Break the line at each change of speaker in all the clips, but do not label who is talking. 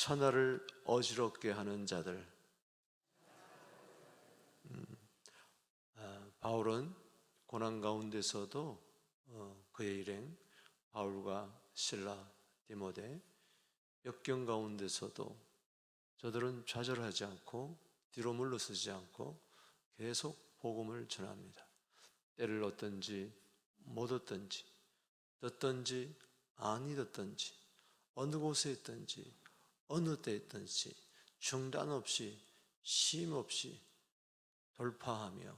천하를 어지럽게 하는 자들. 바울은 고난 가운데서도 그의 일행 바울과 실라, 디모데, 역경 가운데서도 저들은 좌절하지 않고 뒤로 물러서지 않고 계속 복음을 전합니다. 때를 얻든지 못 얻든지, 듣든지 아니 듣든지, 어느 곳에 있든지 어느 때 있든지 중단 없이 쉼 없이 돌파하며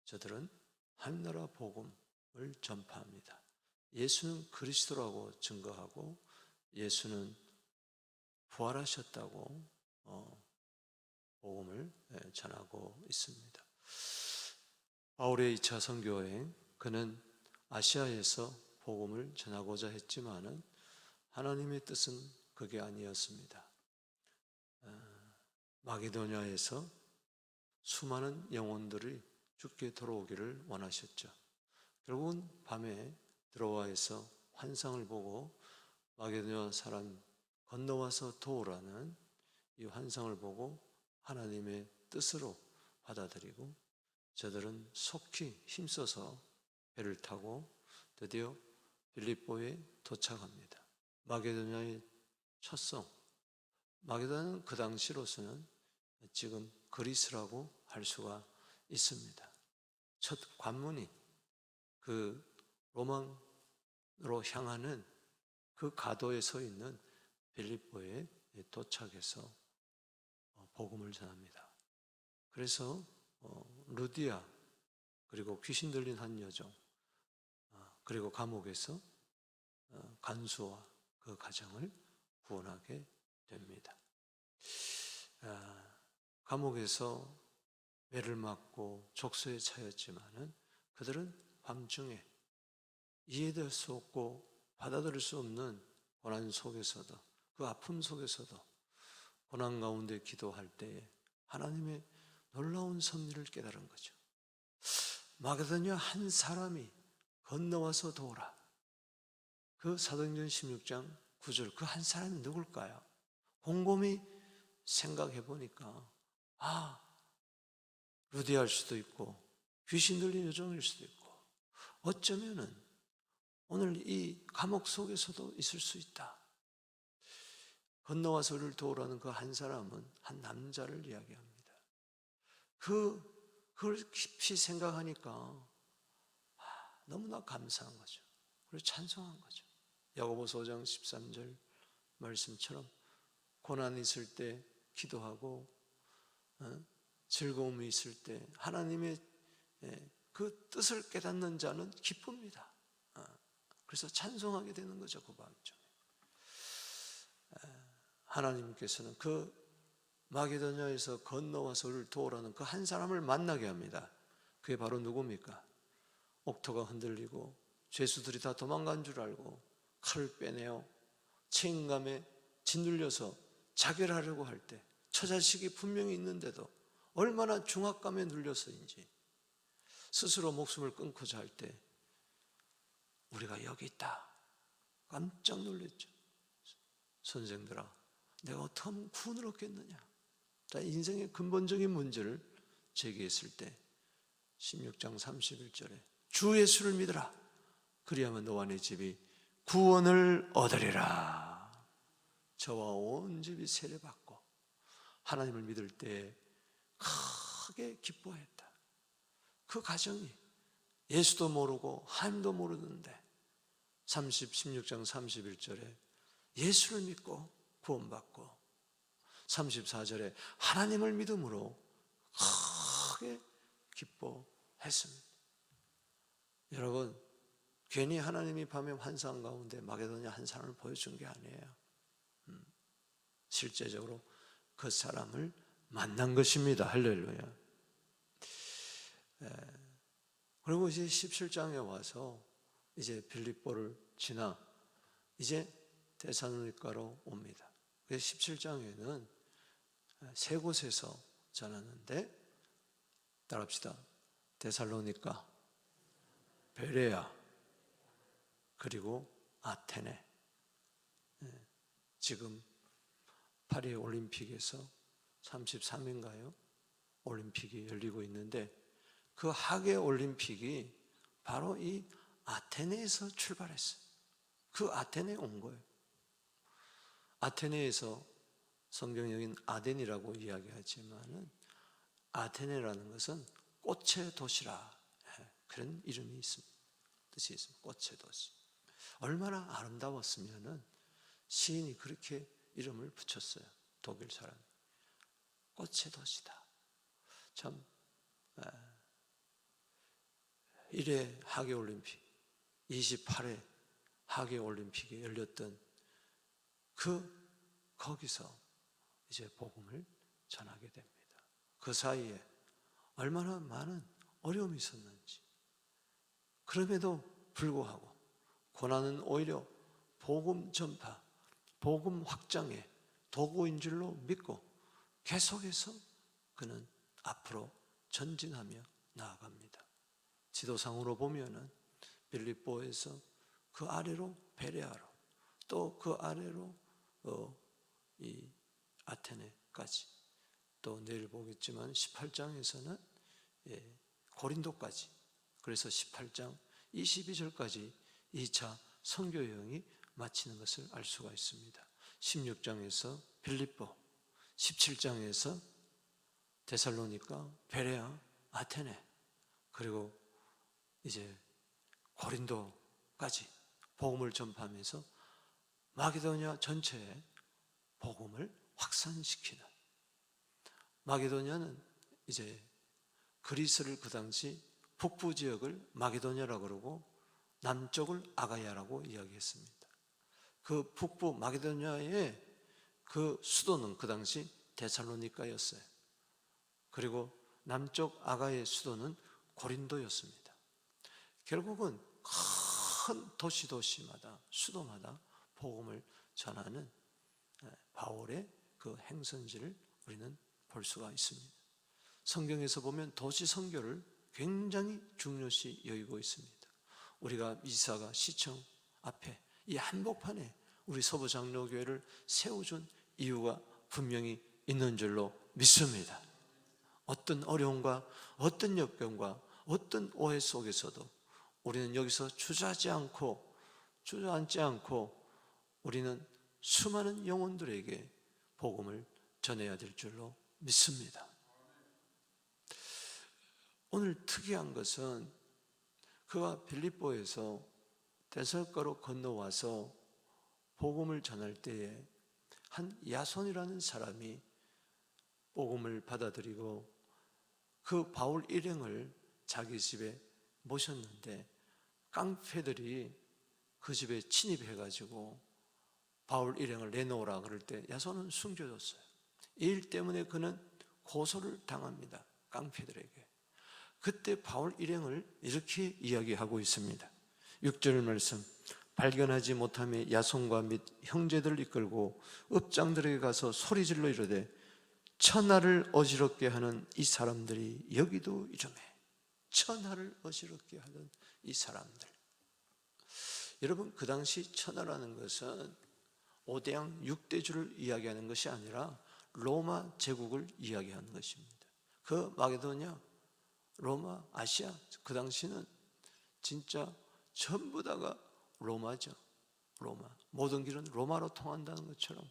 저들은 하늘나라 복음을 전파합니다. 예수는 그리스도라고 증거하고 예수는 부활하셨다고 복음을 전하고 있습니다. 바울의 2차 선교여행, 그는 아시아에서 복음을 전하고자 했지만은 하나님의 뜻은 그게 아니었습니다. 마게도냐에서 수많은 영혼들이 죽게 돌아오기를 원하셨죠. 결국은 밤에 드로아에서 환상을 보고 마게도냐 사람 건너와서 도우라는 이 환상을 보고 하나님의 뜻으로 받아들이고 저들은 속히 힘써서 배를 타고 드디어 빌립보에 도착합니다. 마게도냐의 첫 성, 마게도냐는 그 당시로서는 지금 그리스라고 할 수가 있습니다. 첫 관문이 그 로마로 향하는 그 가도에 서 있는 빌립보에 도착해서 복음을 전합니다. 그래서 루디아, 그리고 귀신 들린 한 여종, 그리고 감옥에서 간수와 그 가정을 구원하게 됩니다. 감옥에서 매를 맞고 족소에 차였지만은 그들은 밤중에 이해될 수 없고 받아들일 수 없는 고난 속에서도, 그 아픔 속에서도 고난 가운데 기도할 때에 하나님의 놀라운 섭리를 깨달은 거죠. 마게도냐 한 사람이 건너와서 도우라. 그 사도행전 16장 9절, 그 한 사람이 누굴까요? 곰곰이 생각해 보니까 루디아일 수도 있고 귀신 들린 여종일 수도 있고 어쩌면은 오늘 이 감옥 속에서도 있을 수 있다. 건너와서 우리를 도우라는 그 한 사람은 한 남자를 이야기합니다. 그걸 깊이 생각하니까 너무나 감사한 거죠. 그리고 찬송한 거죠. 야고보서 5장 13절 말씀처럼 고난이 있을 때 기도하고 즐거움이 있을 때 하나님의 그 뜻을 깨닫는 자는 기쁩니다. 그래서 찬송하게 되는 거죠. 그 밤중에 하나님께서는 그 마게도냐에서 건너와서 우리를 도우라는 그 한 사람을 만나게 합니다. 그게 바로 누굽니까? 옥토가 흔들리고 죄수들이 다 도망간 줄 알고 칼을 빼내어 책임감에 짓눌려서 자결하려고 할 때, 처자식이 분명히 있는데도 얼마나 중압감에 눌려서인지 스스로 목숨을 끊고자 할 때 우리가 여기 있다. 깜짝 놀랐죠. 선생들아, 내가 어떻게 하면 구원을 얻겠느냐? 인생의 근본적인 문제를 제기했을 때 16장 31절에 주 예수를 믿으라. 그리하면 너와 네 집이 구원을 얻으리라. 저와 온 집이 세례받고 하나님을 믿을 때 크게 기뻐했다. 그 가정이 예수도 모르고 하나님도 모르는데 16장 31절에 예수를 믿고 구원받고 34절에 하나님을 믿음으로 크게 기뻐했습니다. 여러분, 괜히 하나님이 밤에 환상 가운데 마게도냐 한 사람을 보여준 게 아니에요. 실제적으로 그 사람을 만난 것입니다. 할렐루야. 그리고 이제 17장에 와서 이제 빌립보를 지나 이제 데살로니가로 옵니다. 그래서 17장에는 세 곳에서 전하는데 따라합시다. 데살로니가, 베레아, 그리고 아테네. 지금 파리 올림픽에서 33인가요? 올림픽이 열리고 있는데 그 하계 올림픽이 바로 이 아테네에서 출발했어요. 그 아테네에 온 거예요. 아테네에서 성경적인 아덴이라고 이야기하지만은 아테네라는 것은 꽃의 도시라, 그런 이름이 있습니다. 뜻이 있습니다. 꽃의 도시. 얼마나 아름다웠으면은 시인이 그렇게 이름을 붙였어요. 독일 사람. 꽃의 도시다. 참 1회 하계올림픽, 28회 하계올림픽이 열렸던 거기서 이제 복음을 전하게 됩니다. 그 사이에 얼마나 많은 어려움이 있었는지, 그럼에도 불구하고 고난은 오히려 복음 전파, 복음 확장의 도구인 줄로 믿고 계속해서 그는 앞으로 전진하며 나아갑니다. 지도상으로 보면은 빌립보에서 그 아래로 베레아로, 또 그 아래로 이 아테네까지, 또 내일 보겠지만 18장에서는 고린도까지, 그래서 18장 22절까지 2차 선교 여행이 마치는 것을 알 수가 있습니다. 16장에서 빌립보, 17장에서 데살로니가, 베레아, 아테네, 그리고 이제 고린도까지 복음을 전파하면서 마게도냐 전체에 복음을 확산시키는, 마게도냐는 이제 그리스를 그 당시 북부 지역을 마게도냐라고 그러고 남쪽을 아가야라고 이야기했습니다. 그 북부 마게도냐의 그 수도는 그 당시 데살로니가였어요. 그리고 남쪽 아가야의 수도는 고린도였습니다. 결국은 큰 도시마다, 수도마다 복음을 전하는 바울의 그 행선지를 우리는 볼 수가 있습니다. 성경에서 보면 도시 선교를 굉장히 중요시 여기고 있습니다. 우리가 미사가 시청 앞에 이 한복판에 우리 서부장로교회를 세워준 이유가 분명히 있는 줄로 믿습니다. 어떤 어려움과 어떤 역병과 어떤 오해 속에서도 우리는 여기서 주저앉지 않고 우리는 수많은 영혼들에게 복음을 전해야 될 줄로 믿습니다. 오늘 특이한 것은 그가 빌립보에서 데살가로 건너와서 복음을 전할 때에 한 야손이라는 사람이 복음을 받아들이고 그 바울 일행을 자기 집에 모셨는데 깡패들이 그 집에 침입해가지고 바울 일행을 내놓으라 그럴 때 야손은 숨겨줬어요. 이 일 때문에 그는 고소를 당합니다. 깡패들에게. 그때 바울 일행을 이렇게 이야기하고 있습니다. 6절 말씀, 발견하지 못하며 야손과 및 형제들을 이끌고 읍장들에게 가서 소리질러 이르되 천하를 어지럽게 하는 이 사람들이 여기도 이러매. 천하를 어지럽게 하던 이 사람들. 여러분, 그 당시 천하라는 것은 5대양 6대주를 이야기하는 것이 아니라 로마 제국을 이야기하는 것입니다. 그 마게도냐, 로마, 아시아, 그 당시는 진짜 전부 다가 로마죠. 로마. 모든 길은 로마로 통한다는 것처럼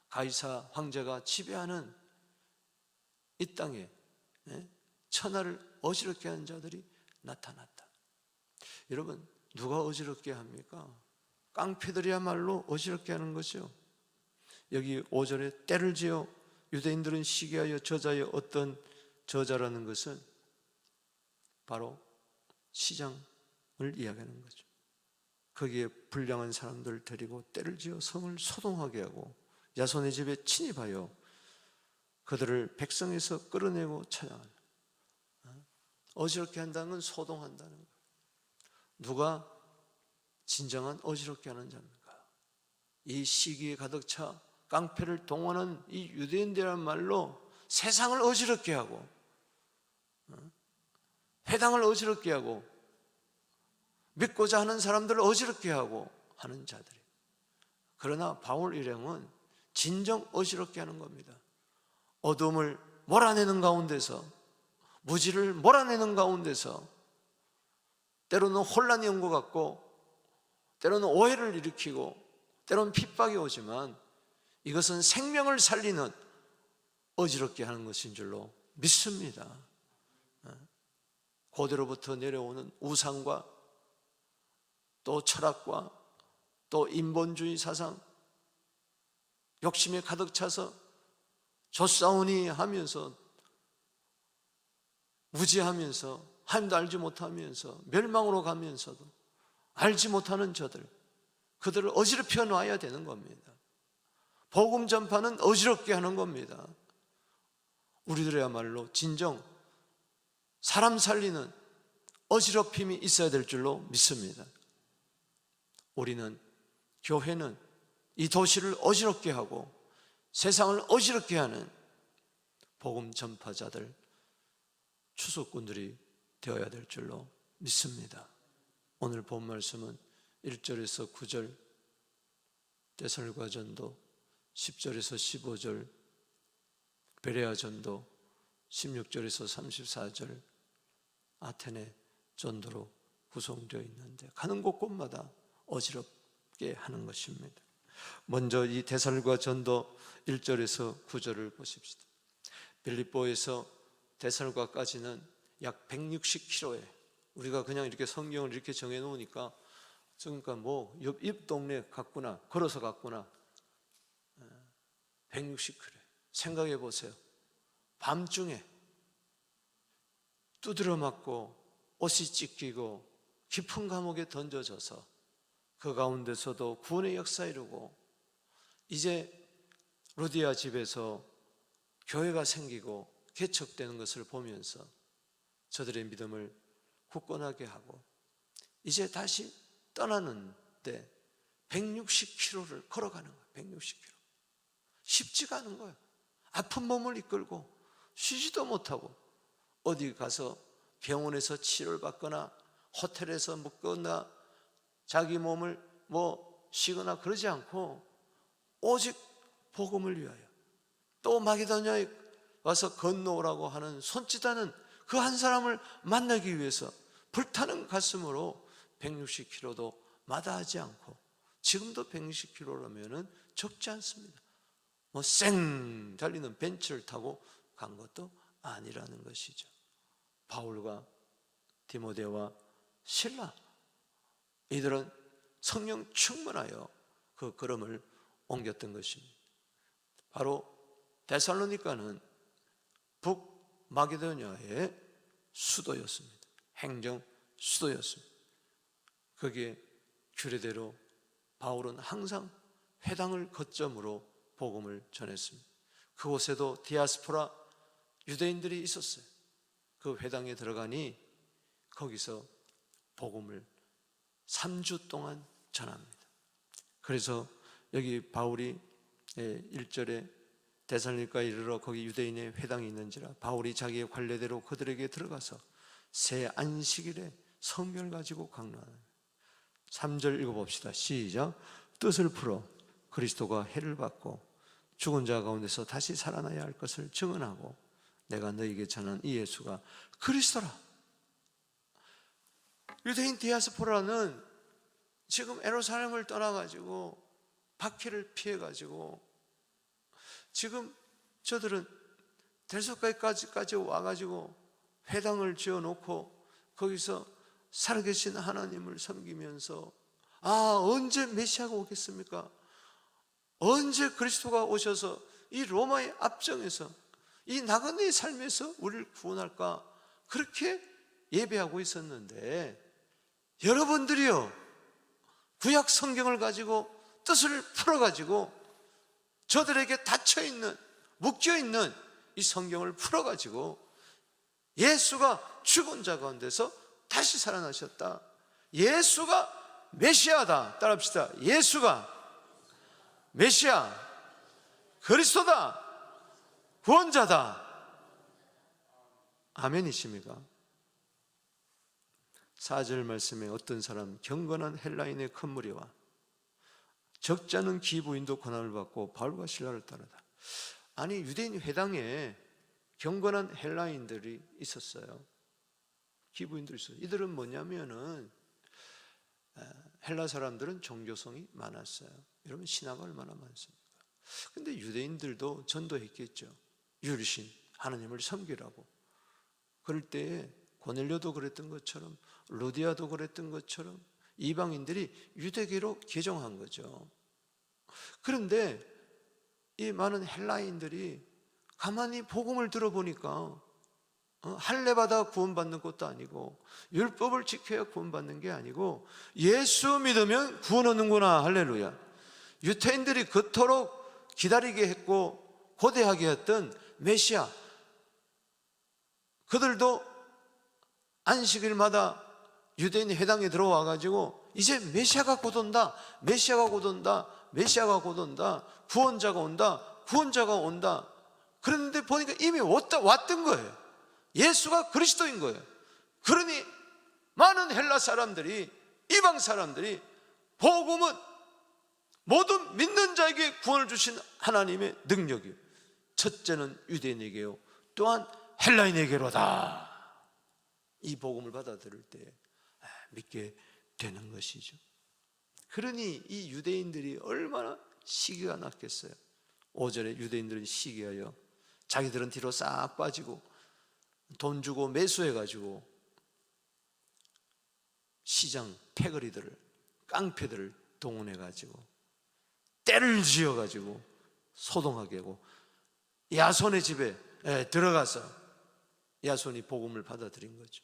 가이사 황제가 지배하는 이 땅에 천하를 어지럽게 하는 자들이 나타났다. 여러분, 누가 어지럽게 합니까? 깡패들이야말로 어지럽게 하는 것이요. 여기 5절에 때를 지어 유대인들은 시기하여 저자의 어떤 저자라는 것은 바로 시장을 이야기하는 거죠. 거기에 불량한 사람들을 데리고 때를 지어 성을 소동하게 하고 야손의 집에 침입하여 그들을 백성에서 끌어내고 찾아가는, 어지럽게 한다는 건 소동한다는 거예요. 누가 진정한 어지럽게 하는 자입니까? 이 시기에 가득 차 깡패를 동원한 이 유대인들이란 말로 세상을 어지럽게 하고 회당을 어지럽게 하고 믿고자 하는 사람들을 어지럽게 하고 하는 자들이, 그러나 바울 일행은 진정 어지럽게 하는 겁니다. 어둠을 몰아내는 가운데서, 무지를 몰아내는 가운데서 때로는 혼란이 온 것 같고, 때로는 오해를 일으키고, 때로는 핍박이 오지만 이것은 생명을 살리는 어지럽게 하는 것인 줄로 믿습니다. 고대로부터 내려오는 우상과 또 철학과 또 인본주의 사상, 욕심에 가득 차서 조싸우니 하면서, 무지하면서, 하나님도 알지 못하면서 멸망으로 가면서도 알지 못하는 저들, 그들을 어지럽혀 놔야 되는 겁니다. 복음 전파는 어지럽게 하는 겁니다. 우리들이야말로 진정 사람 살리는 어지럽힘이 있어야 될 줄로 믿습니다. 우리는, 교회는 이 도시를 어지럽게 하고 세상을 어지럽게 하는 복음 전파자들, 추수꾼들이 되어야 될 줄로 믿습니다. 오늘 본 말씀은 1절에서 9절 데살로니가 전도, 10절에서 15절 베레아 전도, 16절에서 34절 아테네 전도로 구성되어 있는데, 가는 곳곳마다 어지럽게 하는 것입니다. 먼저 이 데살로니가 전도 1절에서 9절을 보십시다. 빌립보에서 데살로니가까지는 약 160km에, 우리가 그냥 이렇게 성경을 이렇게 정해 놓으니까, 그러니까 뭐 옆 동네 갔구나, 걸어서 갔구나. 160km. 생각해 보세요. 밤중에 두드려 맞고 옷이 찢기고 깊은 감옥에 던져져서 그 가운데서도 구원의 역사 이루고, 이제 루디아 집에서 교회가 생기고 개척되는 것을 보면서 저들의 믿음을 굳건하게 하고, 이제 다시 떠나는데 160km를 걸어가는 거예요. 160km. 쉽지가 않은 거예요. 아픈 몸을 이끌고 쉬지도 못하고, 어디 가서 병원에서 치료를 받거나 호텔에서 묵거나 자기 몸을 뭐 쉬거나 그러지 않고 오직 복음을 위하여, 또 마게도냐에 와서 건너오라고 하는 손짓하는 그 한 사람을 만나기 위해서 불타는 가슴으로 160km도 마다하지 않고, 지금도 160km라면 적지 않습니다. 뭐 쌩 달리는 벤츠를 타고 간 것도 아니라는 것이죠. 바울과 디모데와 실라, 이들은 성령 충만하여 그 걸음을 옮겼던 것입니다. 바로 데살로니가는 북마게도냐의 수도였습니다. 행정 수도였습니다. 거기에 규례대로 바울은 항상 회당을 거점으로 복음을 전했습니다. 그곳에도 디아스포라 유대인들이 있었어요. 그 회당에 들어가니 거기서 복음을 3주 동안 전합니다. 그래서 여기 바울이 1절에 데살로니가에 이르러 거기 유대인의 회당이 있는지라 바울이 자기의 관례대로 그들에게 들어가서 새 안식일에 성경을 가지고 강론하는. 3절 읽어봅시다. 시작. 뜻을 풀어 그리스도가 해를 받고 죽은 자 가운데서 다시 살아나야 할 것을 증언하고 내가 너에게 전한 이 예수가 그리스도라. 유대인 디아스포라는 지금 예루살렘을 떠나가지고 박해를 피해가지고 지금 저들은 데살로니가까지 와가지고 회당을 지어놓고 거기서 살아계신 하나님을 섬기면서, 언제 메시아가 오겠습니까? 언제 그리스도가 오셔서 이 로마의 압정에서 이 나그네의 삶에서 우리를 구원할까? 그렇게 예배하고 있었는데, 여러분들이요, 구약 성경을 가지고 뜻을 풀어가지고 저들에게 닫혀있는, 묶여있는 이 성경을 풀어가지고 예수가 죽은 자 가운데서 다시 살아나셨다, 예수가 메시아다, 따라합시다. 예수가 메시아, 그리스도다, 구원자다. 아멘이십니까? 4절 말씀에 어떤 사람, 경건한 헬라인의 큰 무리와 적지 않은 기부인도 고난을 받고 바울과 실라를 따르다. 아니, 유대인 회당에 경건한 헬라인들이 있었어요. 기부인들이 있어요. 이들은 뭐냐면은 헬라 사람들은 종교성이 많았어요. 여러분, 신화가 얼마나 많습니까? 근데 유대인들도 전도했겠죠. 유일신 하나님을 섬기라고. 그럴 때에 고넬료도 그랬던 것처럼, 루디아도 그랬던 것처럼 이방인들이 유대교로 개종한 거죠. 그런데 이 많은 헬라인들이 가만히 복음을 들어보니까 할례 받아 구원받는 것도 아니고, 율법을 지켜야 구원받는 게 아니고, 예수 믿으면 구원 얻는구나. 할렐루야. 유태인들이 그토록 기다리게 했고 고대하게 했던 메시아, 그들도 안식일마다 유대인 회당에 들어와 가지고 이제 메시아가 곧 온다, 메시아가 곧 온다, 메시아가 곧 온다, 구원자가 온다, 구원자가 온다. 그런데 보니까 이미 왔던 거예요. 예수가 그리스도인 거예요. 그러니 많은 헬라 사람들이, 이방 사람들이 복음은 모든 믿는 자에게 구원을 주신 하나님의 능력이에요. 첫째는 유대인에게요, 또한 헬라인에게로다. 이 복음을 받아들일 때 믿게 되는 것이죠. 그러니 이 유대인들이 얼마나 시기가 났겠어요. 5절에 유대인들은 시기하여 자기들은 뒤로 싹 빠지고 돈 주고 매수해가지고 시장 패거리들을, 깡패들을 동원해가지고 떼를 지어가지고 소동하게 하고 야손의 집에 들어가서 야손이 복음을 받아들인 거죠.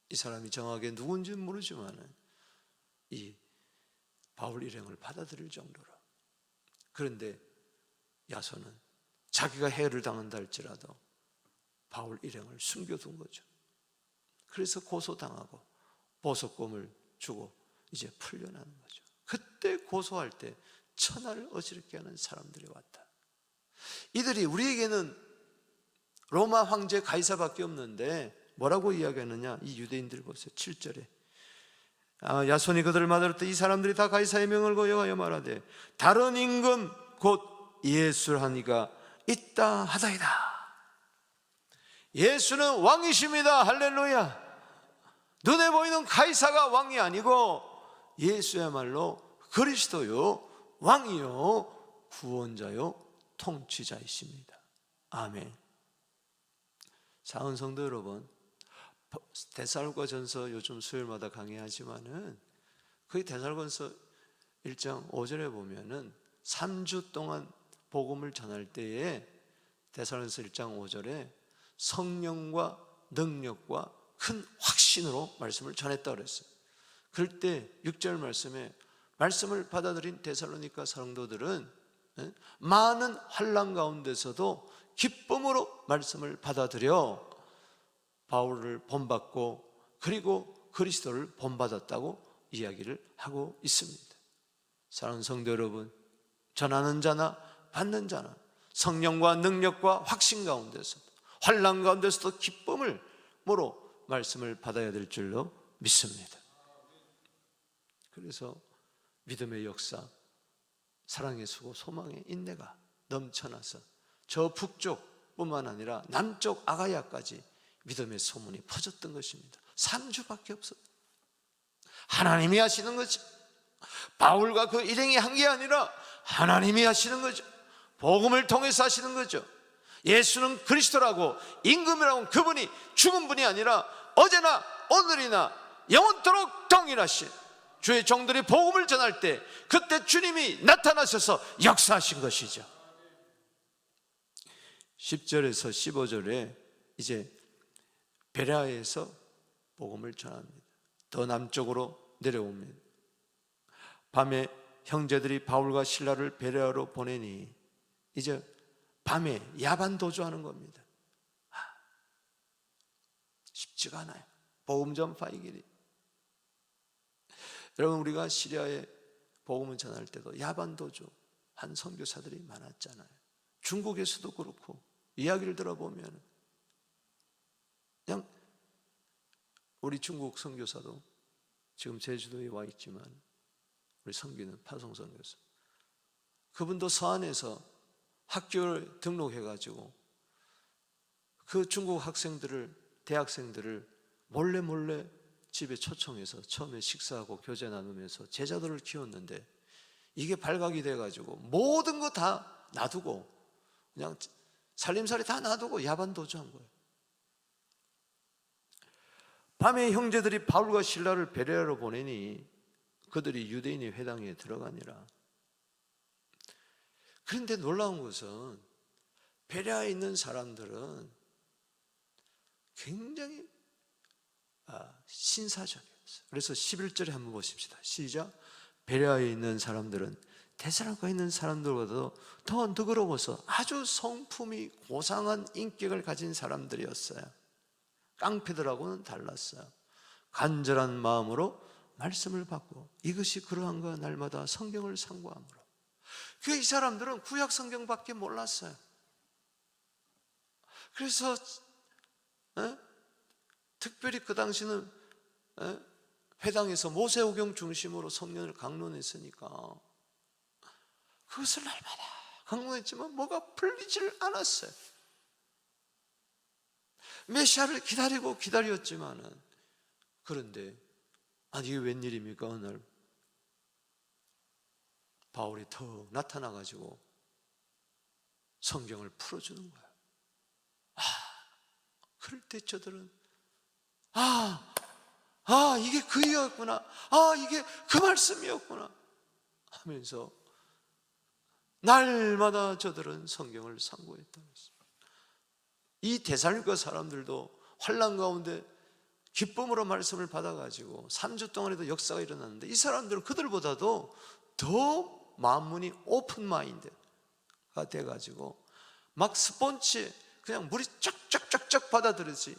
이 사람이 정확하게 누군지는 모르지만 이 바울 일행을 받아들일 정도로. 그런데 야손은 자기가 해를 당한다 할지라도 바울 일행을 숨겨둔 거죠. 그래서 고소당하고 보석금을 주고 이제 풀려나는 거죠. 그때 고소할 때 천하를 어지럽게 하는 사람들이 왔다. 이들이 우리에게는 로마 황제 가이사밖에 없는데 뭐라고 이야기하느냐, 이 유대인들 보세요. 7절에 야손이 그들을 맞을 때 이 사람들이 다 가이사의 명을 거여하여 말하되 다른 임금 곧 예수를 하니가 있다 하다이다. 예수는 왕이십니다. 할렐루야. 눈에 보이는 가이사가 왕이 아니고 예수야말로 그리스도요, 왕이요, 구원자요, 통치자이십니다. 아멘. 사랑하는 성도 여러분, 데살로니가전서 요즘 수요일마다 강의하지만은 그 데살로니가전서 1장 5절에 보면은 3주 동안 복음을 전할 때에 데살로니가전서 1장 5절에 성령과 능력과 큰 확신으로 말씀을 전했다고 그랬어요. 그럴 때 6절 말씀에 말씀을 받아들인 데살로니가 성도들은 많은 환난 가운데서도 기쁨으로 말씀을 받아들여 바울을 본받고 그리고 그리스도를 본받았다고 이야기를 하고 있습니다. 사랑하는 성도 여러분, 전하는 자나 받는 자나 성령과 능력과 확신 가운데서도 환난 가운데서도 기쁨으로 말씀을 받아야 될 줄로 믿습니다. 그래서 믿음의 역사, 사랑의 수고, 소망의 인내가 넘쳐나서 저 북쪽뿐만 아니라 남쪽 아가야까지 믿음의 소문이 퍼졌던 것입니다. 3주밖에 없었다. 하나님이 하시는 거죠. 바울과 그 일행이 한 게 아니라 하나님이 하시는 거죠. 복음을 통해서 하시는 거죠. 예수는 그리스도라고, 임금이라고, 그분이 죽은 분이 아니라 어제나 오늘이나 영원토록 동일하신 주의 종들이 복음을 전할 때 그때 주님이 나타나셔서 역사하신 것이죠. 10절에서 15절에 이제 베레아에서 복음을 전합니다. 더 남쪽으로 내려옵니다. 밤에 형제들이 바울과 실라를 베레아로 보내니 이제 밤에 야반 도주하는 겁니다. 쉽지가 않아요. 복음 전파의 길이. 여러분, 우리가 시리아에 복음을 전할 때도 야반 도주 한 선교사들이 많았잖아요. 중국에서도 그렇고 이야기를 들어보면 그냥 우리 중국 선교사도 지금 제주도에 와 있지만 우리 성기는 파송선 교수. 그분도 서안에서 학교를 등록해가지고 그 중국 학생들을, 대학생들을 몰래 집에 초청해서 처음에 식사하고 교제 나누면서 제자들을 키웠는데, 이게 발각이 돼가지고 모든 거 다 놔두고 그냥 살림살이 다 놔두고 야반도주한 거예요. 밤에 형제들이 바울과 실라를 베레아로 보내니 그들이 유대인의 회당에 들어가니라. 그런데 놀라운 것은 베레아에 있는 사람들은 굉장히 신사적이었어요. 그래서 11절에 한번 보십시다. 시작. 베레아에 있는 사람들은 데살로니가에 있는 사람들보다도 더 너그러워서 아주 성품이 고상한 인격을 가진 사람들이었어요. 깡패들하고는 달랐어요. 간절한 마음으로 말씀을 받고 이것이 그러한가 날마다 성경을 상고함으로. 이 사람들은 구약 성경밖에 몰랐어요. 그래서 특별히 그 당시는 회당에서 모세오경 중심으로 성령을 강론했으니까 그것을 날마다 강론했지만 뭐가 풀리질 않았어요. 메시아를 기다리고 기다렸지만은, 그런데 아니 이게 웬일입니까? 어느 날 바울이 더 나타나가지고 성경을 풀어주는 거야. 그럴 때 저들은 이게 그이었구나, 이게 그 말씀이었구나 하면서 날마다 저들은 성경을 상고했다는 것입니다. 이 데살로니가 사람들도 환난 가운데 기쁨으로 말씀을 받아가지고 3주 동안에도 역사가 일어났는데, 이 사람들은 그들보다도 더 마음문이 오픈 마인드가 돼가지고 막 스폰지 그냥 물이 쫙쫙쫙쫙 받아들이지.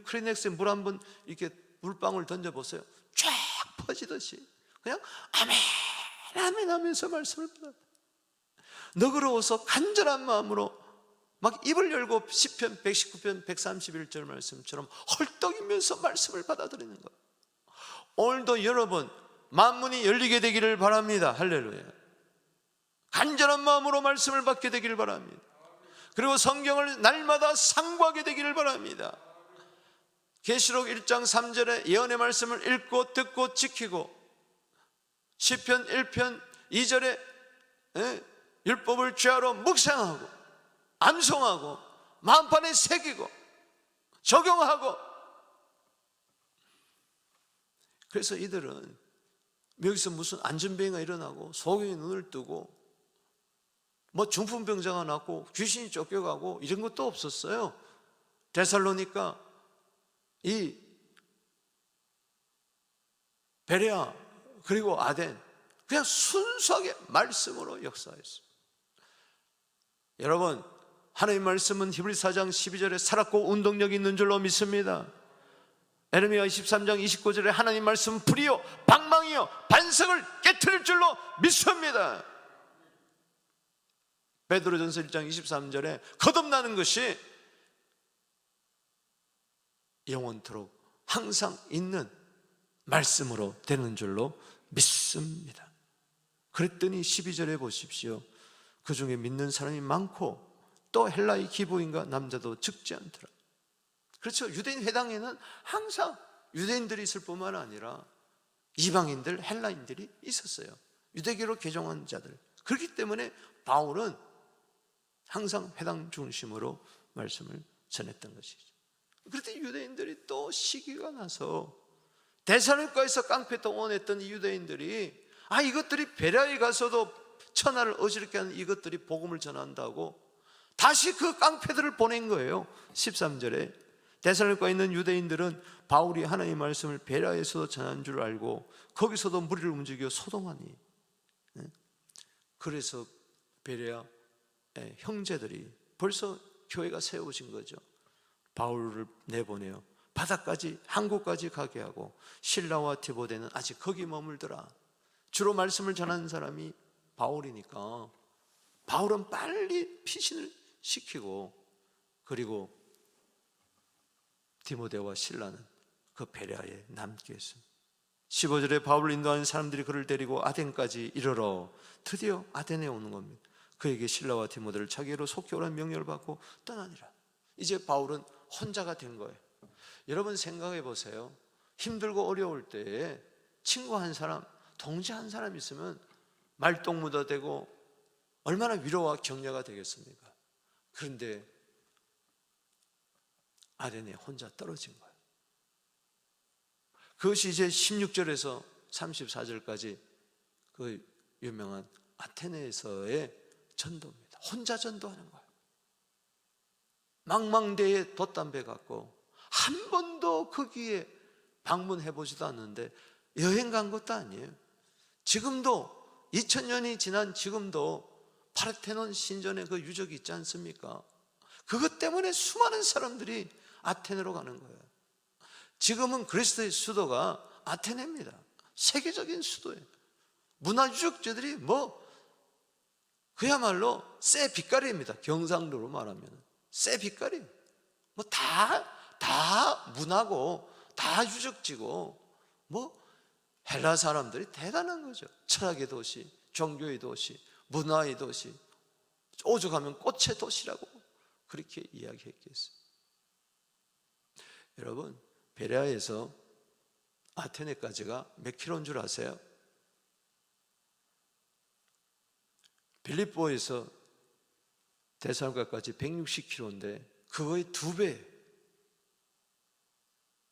크리넥스에 물 한번 이렇게 물방울 던져보세요. 쫙 퍼지듯이 그냥 아멘 아멘 하면서 말씀을 받아. 너그러워서 간절한 마음으로 막 입을 열고 시편 119편 131절 말씀처럼 헐떡이면서 말씀을 받아들이는 거예요. 오늘도 여러분 만문이 열리게 되기를 바랍니다. 할렐루야. 간절한 마음으로 말씀을 받게 되기를 바랍니다. 그리고 성경을 날마다 상고하게 되기를 바랍니다. 계시록 1장 3절에 예언의 말씀을 읽고 듣고 지키고, 시편 1편 2절에 율법을 죄하러 묵상하고 암송하고 마음판에 새기고 적용하고. 그래서 이들은 여기서 무슨 안전병이 일어나고 소경이 눈을 뜨고 뭐 중풍병자가 났고 귀신이 쫓겨가고 이런 것도 없었어요. 데살로니가 이 베레아 그리고 아덴 그냥 순수하게 말씀으로 역사했어요. 여러분, 하나님의 말씀은 히브리서 4장 12절에 살았고 운동력이 있는 줄로 믿습니다. 에레미야 23장 29절에 하나님 말씀은 불이요 방망이요 반석을 깨트릴 줄로 믿습니다. 베드로전서 1장 23절에 거듭나는 것이 영원토록 항상 있는 말씀으로 되는 줄로 믿습니다. 그랬더니 12절에 보십시오. 그 중에 믿는 사람이 많고 또 헬라의 기부인과 남자도 적지 않더라. 그렇죠. 유대인 회당에는 항상 유대인들이 있을 뿐만 아니라 이방인들, 헬라인들이 있었어요. 유대교로 개종한 자들. 그렇기 때문에 바울은 항상 회당 중심으로 말씀을 전했던 것이죠. 그런데 유대인들이 또 시기가 나서 데살로니가에서 깡패 동원했던 이 유대인들이 이것들이 베레아에 가서도 천하를 어지럽게 하는 이것들이 복음을 전한다고 다시 그 깡패들을 보낸 거예요. 13절에 데살로니가에 있는 유대인들은 바울이 하나님의 말씀을 베레아에서도 전한 줄 알고 거기서도 무리를 움직여 소동하니, 그래서 베레아 형제들이 벌써 교회가 세워진 거죠. 바울을 내보내요. 바다까지 항구까지 가게 하고 실라와 디모데는 아직 거기 머물더라. 주로 말씀을 전하는 사람이 바울이니까 바울은 빨리 피신을 시키고, 그리고 디모데와 실라는 그 베레아에 남게 했습니다. 15절에 바울을 인도하는 사람들이 그를 데리고 아덴까지 이르러 드디어 아덴에 오는 겁니다. 그에게 실라와 디모데를 자기로 속히 오라는 명령을 받고 떠나니라. 이제 바울은 혼자가 된 거예요. 여러분 생각해 보세요. 힘들고 어려울 때에 친구 한 사람, 동지 한 사람 있으면 말동무도 되고 얼마나 위로와 격려가 되겠습니까? 그런데 아덴에 혼자 떨어진 거예요. 그것이 이제 16절에서 34절까지 그 유명한 아테네에서의 전도입니다. 혼자 전도하는 거예요. 망망대해 돛담배 갖고 한 번도 거기에 방문해 보지도 않는데 여행 간 것도 아니에요. 지금도 2000년이 지난 지금도 파르테논 신전에 그 유적이 있지 않습니까? 그것 때문에 수많은 사람들이 아테네로 가는 거예요. 지금은 그리스도의 수도가 아테네입니다. 세계적인 수도예요. 문화유적지들이 그야말로 새 빛깔입니다. 경상도로 말하면 새 빛깔이 다 문화고 다 유적지고 헬라 사람들이 대단한 거죠. 철학의 도시, 종교의 도시, 문화의 도시, 오죽하면 꽃의 도시라고 그렇게 이야기했겠어요. 여러분, 베레아에서 아테네까지가 몇 킬로인 줄 아세요? 빌립보에서 데살로니가까지 160km인데 그거의 2배,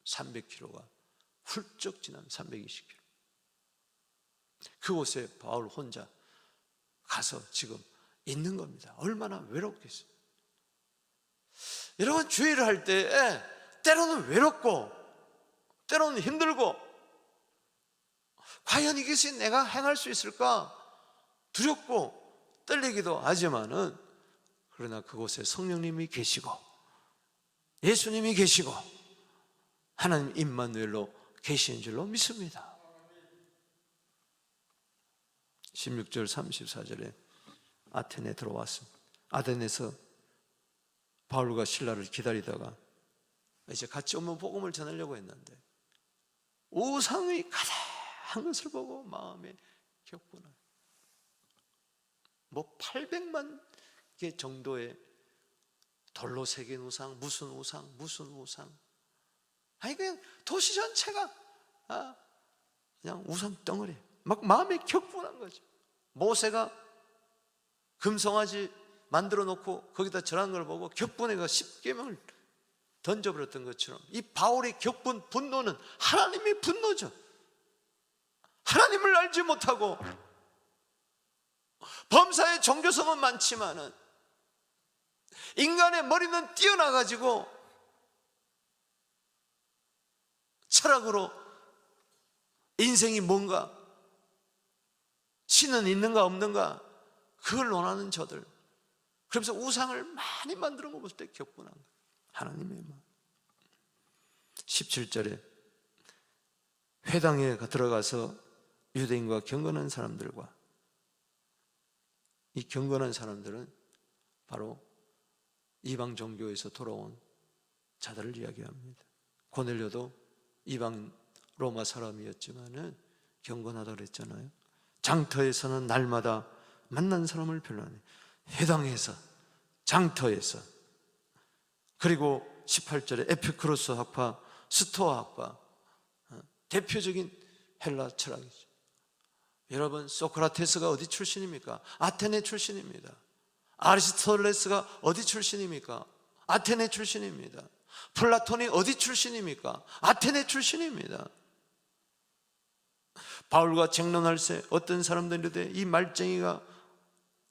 300km가 훌쩍 지난 320km. 그곳에 바울 혼자 가서 지금 있는 겁니다. 얼마나 외롭겠어요. 여러분, 주의를 할 때 때로는 외롭고 때로는 힘들고 과연 이것이 내가 행할 수 있을까 두렵고 떨리기도 하지만은 그러나 그곳에 성령님이 계시고 예수님이 계시고 하나님 임마누엘로 계신 줄로 믿습니다. 16절 34절에 아테네에 들어왔습니다. 아테네에서 바울과 실라를 기다리다가 이제 같이 오면 복음을 전하려고 했는데 우상의 가득한 것을 보고 마음에 격분하여 800만 개 정도의 돌로 새긴 우상, 무슨 우상. 아니 그냥 도시 전체가 그냥 우상 덩어리. 막 마음에 격분한 거죠. 모세가 금송아지 만들어 놓고 거기다 절한 걸 보고 격분해가 10계명을 던져버렸던 것처럼 이 바울의 격분, 분노는 하나님의 분노죠. 하나님을 알지 못하고 범사의 종교성은 많지만은 인간의 머리는 뛰어나가지고 철학으로 인생이 뭔가, 신은 있는가 없는가 그걸 논하는 저들, 그러면서 우상을 많이 만들어 먹을 때 격분한 거예요. 하나님의 마음. 17절에 회당에 들어가서 유대인과 경건한 사람들과, 이 경건한 사람들은 바로 이방 종교에서 돌아온 자들을 이야기합니다. 고넬료도 이방 로마 사람이었지만은 경건하다고 그랬잖아요. 장터에서는 날마다 만난 사람을 변호하네. 회당에서, 장터에서, 그리고 18절에 에피쿠로스 학파, 스토아 학파, 대표적인 헬라 철학이죠. 여러분, 소크라테스가 어디 출신입니까? 아테네 출신입니다. 아리스토텔레스가 어디 출신입니까? 아테네 출신입니다. 플라톤이 어디 출신입니까? 아테네 출신입니다. 바울과 쟁론할 때 어떤 사람들인데 이 말쟁이가,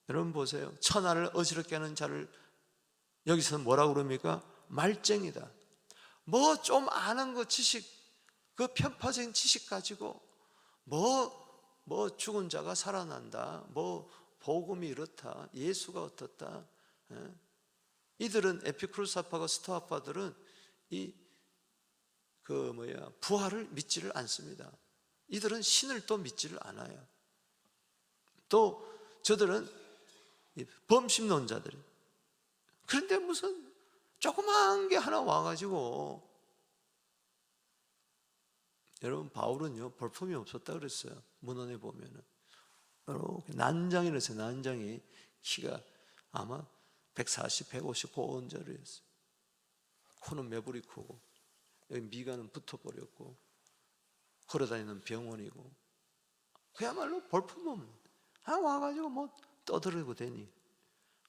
여러분 보세요, 천하를 어지럽게 하는 자를 여기서는 뭐라고 그럽니까? 말쟁이다. 뭐 좀 아는 거 지식, 그 편파적인 지식 가지고 뭐 죽은 자가 살아난다, 뭐 복음이 이렇다, 예수가 어떻다. 이들은 에피쿠로스파가 스토아파들은 부활을 믿지를 않습니다. 이들은 신을 또 믿지를 않아요. 또 저들은 범신론자들이. 그런데 무슨 조그만 게 하나 와가지고, 여러분, 바울은요 볼품이 없었다 그랬어요. 문헌에 보면은 이렇게 난장이랬어요. 난장이 키가 아마 140, 150 고언저리였어요. 코는 매부리 크고 여기 미간은 붙어버렸고 걸어다니는 병원이고 그야말로 볼품 없는, 와가지고 뭐 떠들고 되니.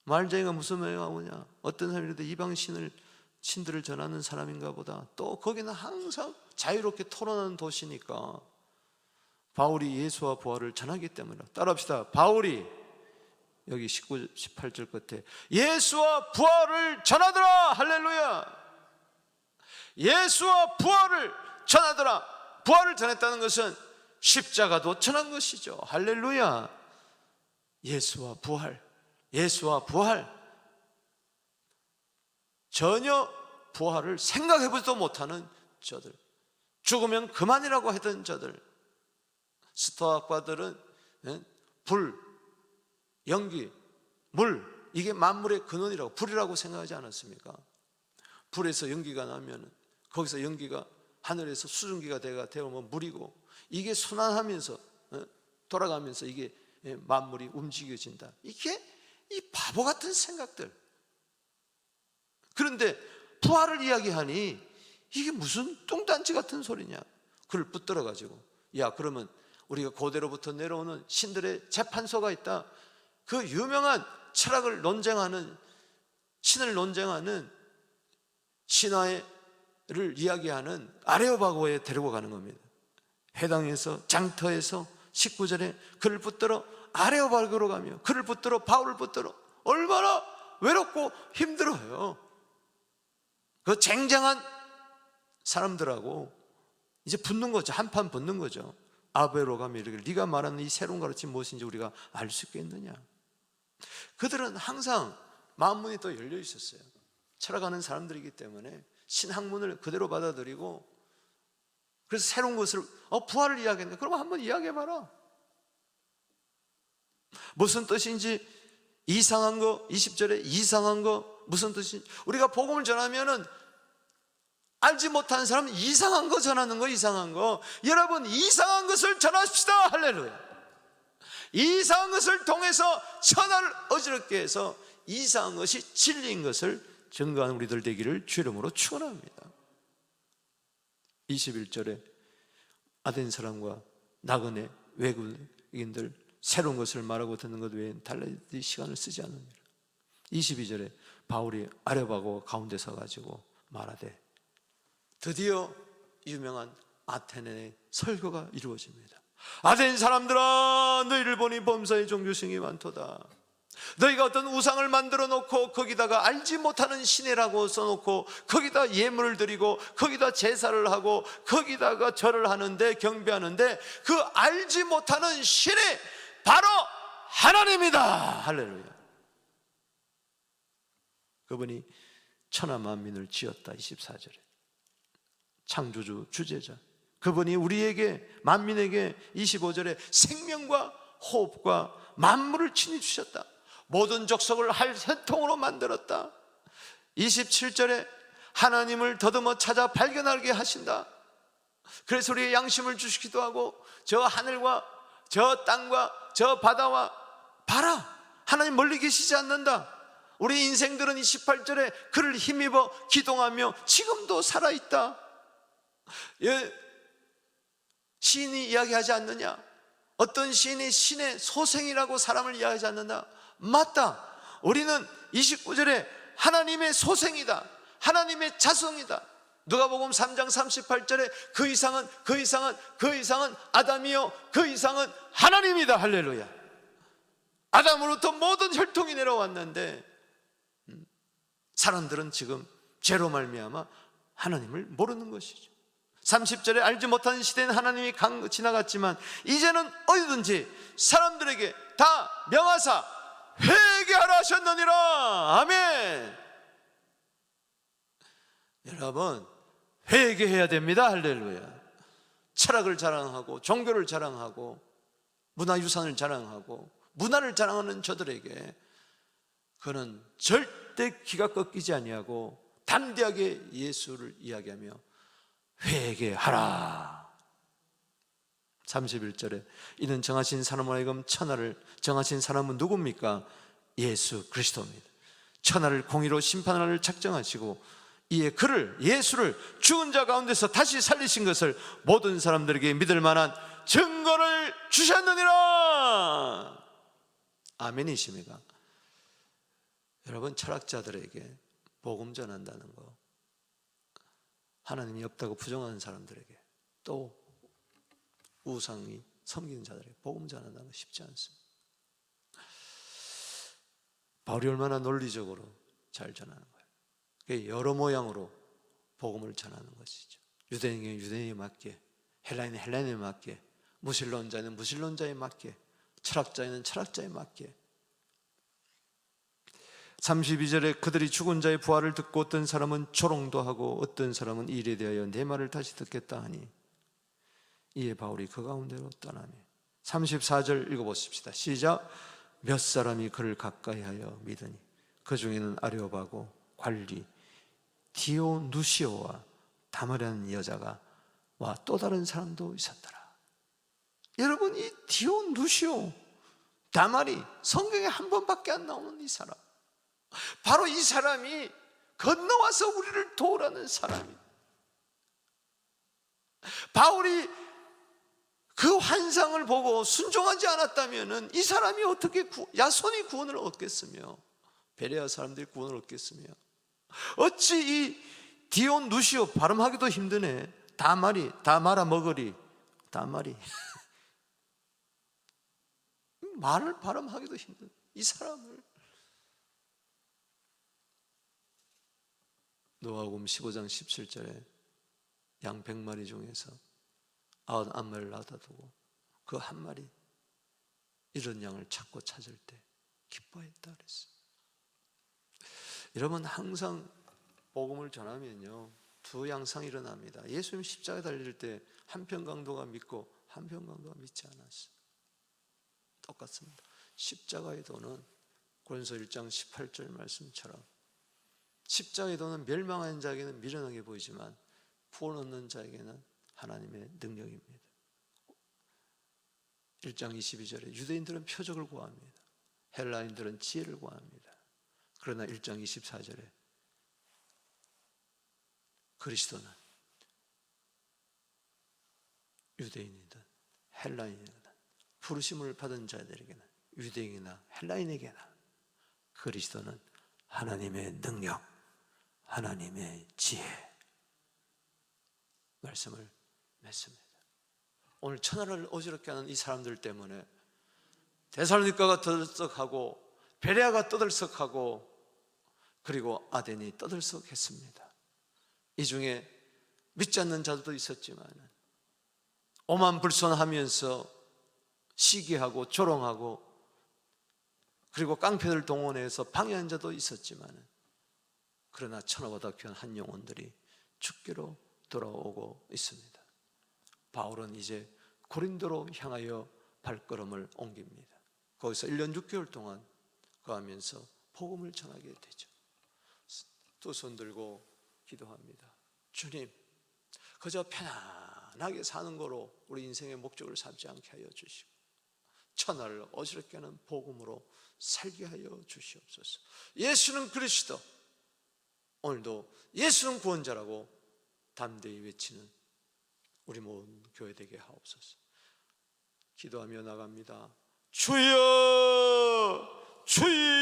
말쟁이가 무슨 말이가 뭐냐, 어떤 사람이라도 이방 신들을 전하는 사람인가 보다. 또 거기는 항상 자유롭게 토론하는 도시니까 바울이 예수와 부활을 전하기 때문에. 따라합시다. 바울이 여기 19, 18절 끝에 예수와 부활을 전하더라. 할렐루야. 예수와 부활을 전하더라. 부활을 전했다는 것은 십자가도 전한 것이죠. 할렐루야. 예수와 부활, 예수와 부활. 전혀 부활을 생각해보지도 못하는 저들, 죽으면 그만이라고 하던 저들. 스토아과들은 불, 연기, 물, 이게 만물의 근원이라고, 불이라고 생각하지 않았습니까? 불에서 연기가 나면 거기서 연기가 하늘에서 수증기가 되어오면 물이고, 이게 순환하면서 돌아가면서 이게 만물이 움직여진다. 이게 이 바보 같은 생각들. 그런데 부활을 이야기하니 이게 무슨 뚱딴지 같은 소리냐. 그를 붙들어 가지고, 야, 그러면 우리가 고대로부터 내려오는 신들의 재판소가 있다. 그 유명한 철학을 논쟁하는, 신을 논쟁하는 신화를 이야기하는 아레오바고에 데리고 가는 겁니다. 회당에서, 장터에서 19절에 그를 붙들어 아레오바고로 가며 그를 붙들어 바울을 붙들어. 얼마나 외롭고 힘들어요. 그 쟁쟁한 사람들하고 이제 붙는 거죠. 한판 붙는 거죠. 아베로 가며 이렇게, 네가 말하는 이 새로운 가르침이 무엇인지 우리가 알 수 있겠느냐. 그들은 항상 마음문이 또 열려 있었어요. 철학하는 사람들이기 때문에 신학문을 그대로 받아들이고, 그래서 새로운 것을 부활을 이야기했는데, 그럼 한번 이야기해봐라. 무슨 뜻인지 이상한 거, 20절에 이상한 거 무슨 뜻인지, 우리가 복음을 전하면은 알지 못하는 사람은 이상한 거 전하는 거, 이상한 거. 여러분, 이상한 것을 전하십시다. 할렐루야. 이상한 것을 통해서 천하를 어지럽게 해서 이상한 것이 진리인 것을 증거하는 우리들 되기를 주 이름으로 축원합니다. 21절에 아덴 사람과 나그네 외국인들 새로운 것을 말하고 듣는 것 외엔 달리 시간을 쓰지 않느니라. 22절에 바울이 아레오바고 가운데 서가지고 말하되, 드디어 유명한 아테네의 설교가 이루어집니다. 아덴 사람들아, 너희를 보니 범사의 종교성이 많도다. 너희가 어떤 우상을 만들어 놓고 거기다가 알지 못하는 신이라고 써놓고 거기다 예물을 드리고 거기다 제사를 하고 거기다가 절을 하는데, 경배하는데, 그 알지 못하는 신이 바로 하나님이다. 할렐루야. 그분이 천하 만민을 지었다. 24절에 창조주 주제자 그분이 우리에게, 만민에게 25절에 생명과 호흡과 만물을 친히 주셨다. 모든 족속을 혈통으로 만들었다. 27절에 하나님을 더듬어 찾아 발견하게 하신다. 그래서 우리의 양심을 주시기도 하고, 저 하늘과 저 땅과 저 바다와 봐라, 하나님 멀리 계시지 않는다. 우리 인생들은 28절에 그를 힘입어 기동하며 지금도 살아있다. 시인이 이야기하지 않느냐? 어떤 시인이 신의 소생이라고 사람을 이야기하지 않느냐? 맞다. 우리는 29절에 하나님의 소생이다. 하나님의 자성이다. 누가복음 3장 38절에 그 이상은 아담이요, 그 이상은 하나님이다. 할렐루야. 아담으로부터 모든 혈통이 내려왔는데 사람들은 지금 죄로 말미암아 하나님을 모르는 것이죠. 30절에 알지 못하는 시대는 하나님이 지나갔지만 이제는 어디든지 사람들에게 다 명하사 회개하라 하셨느니라. 아멘. 여러분, 회개해야 됩니다. 할렐루야. 철학을 자랑하고 종교를 자랑하고 문화유산을 자랑하고 문화를 자랑하는 저들에게 그는 절대 귀가 꺾이지 아니하고 담대하게 예수를 이야기하며 회개하라. 31절에 이는 정하신 사람으로 하여금 천하를 정하신 사람은 누굽니까? 예수 그리스도입니다. 천하를 공의로 심판하를 작정하시고 이에 그를 예수를 죽은 자 가운데서 다시 살리신 것을 모든 사람들에게 믿을 만한 증거를 주셨느니라. 아멘이십니까? 여러분, 철학자들에게 복음 전한다는 거, 하나님이 없다고 부정하는 사람들에게, 또 우상이 섬기는 자들에게 복음 전한다는 거 쉽지 않습니다. 바울이 얼마나 논리적으로 잘 전하는 거예요. 여러 모양으로 복음을 전하는 것이죠. 유대인에게 유대인에 맞게, 헬라인은 헬라인에 맞게, 무신론자는 무신론자에 맞게, 철학자에는 철학자에 맞게. 32절에 그들이 죽은 자의 부활을 듣고 어떤 사람은 조롱도 하고 어떤 사람은 이 일에 대하여 내 말을 다시 듣겠다 하니 이에 바울이 그 가운데로 떠나니. 34절 읽어보십시다. 시작. 몇 사람이 그를 가까이하여 믿으니 그 중에는 아레오바고 관리 디오누시오와 다말이라는 여자가 와 또 다른 사람도 있었더라. 여러분, 이 디오누시오, 다말이 성경에 한 번밖에 안 나오는 이 사람, 바로 이 사람이 건너와서 우리를 도우라는 사람이, 바울이 그 환상을 보고 순종하지 않았다면 이 사람이 어떻게 야손이 구원을 얻겠으며 베레아 사람들이 구원을 얻겠으며, 어찌 이 디온누시오, 발음하기도 힘드네. 다말이, 다말아 먹으리, 다말이 말을 발음하기도 힘든 이 사람을 노아복음 15장 17절에 양 100마리 중에서 99마리를 낳아다 두고 그 한 마리 이런 양을 찾고 찾을 때 기뻐했다 그랬어요. 여러분, 항상 복음을 전하면요 두 양상이 일어납니다. 예수님 십자가에 달릴 때 한편 강도가 믿고 한편 강도가 믿지 않았어요. 똑같습니다. 십자가의 도는 고린도서 1장 18절 말씀처럼 십자가의 도는 멸망하는 자에게는 미련하게 보이지만 구원 얻는 자에게는 하나님의 능력입니다. 1장 22절에 유대인들은 표적을 구합니다. 헬라인들은 지혜를 구합니다. 그러나 1장 24절에 그리스도는 유대인이든 헬라인이든 부르심을 받은 자들에게는 유대인이나 헬라인에게나 그리스도는 하나님의 능력, 하나님의 지혜 말씀을 맺습니다. 오늘 천하를 어지럽게 하는 이 사람들 때문에 데살로니가가 떠들썩하고 베레아가 떠들썩하고 그리고 아덴이 떠들썩했습니다. 이 중에 믿지 않는 자들도 있었지만 오만불손하면서 시기하고 조롱하고 그리고 깡패들 동원해서 방해한 자도 있었지만 그러나 천하보다 귀한 한 영혼들이 죽기로 돌아오고 있습니다. 바울은 이제 고린도로 향하여 발걸음을 옮깁니다. 거기서 1년 6개월 동안 거하면서 복음을 전하게 되죠. 두 손 들고 기도합니다. 주님, 그저 편안하게 사는 거로 우리 인생의 목적을 삼지 않게 하여 주시고 천하를 어지럽게 하는 복음으로 살게 하여 주시옵소서. 예수는 그리스도, 오늘도 예수는 구원자라고 담대히 외치는 우리 모든 교회 되게 하옵소서. 기도하며 나갑니다. 주여, 주여.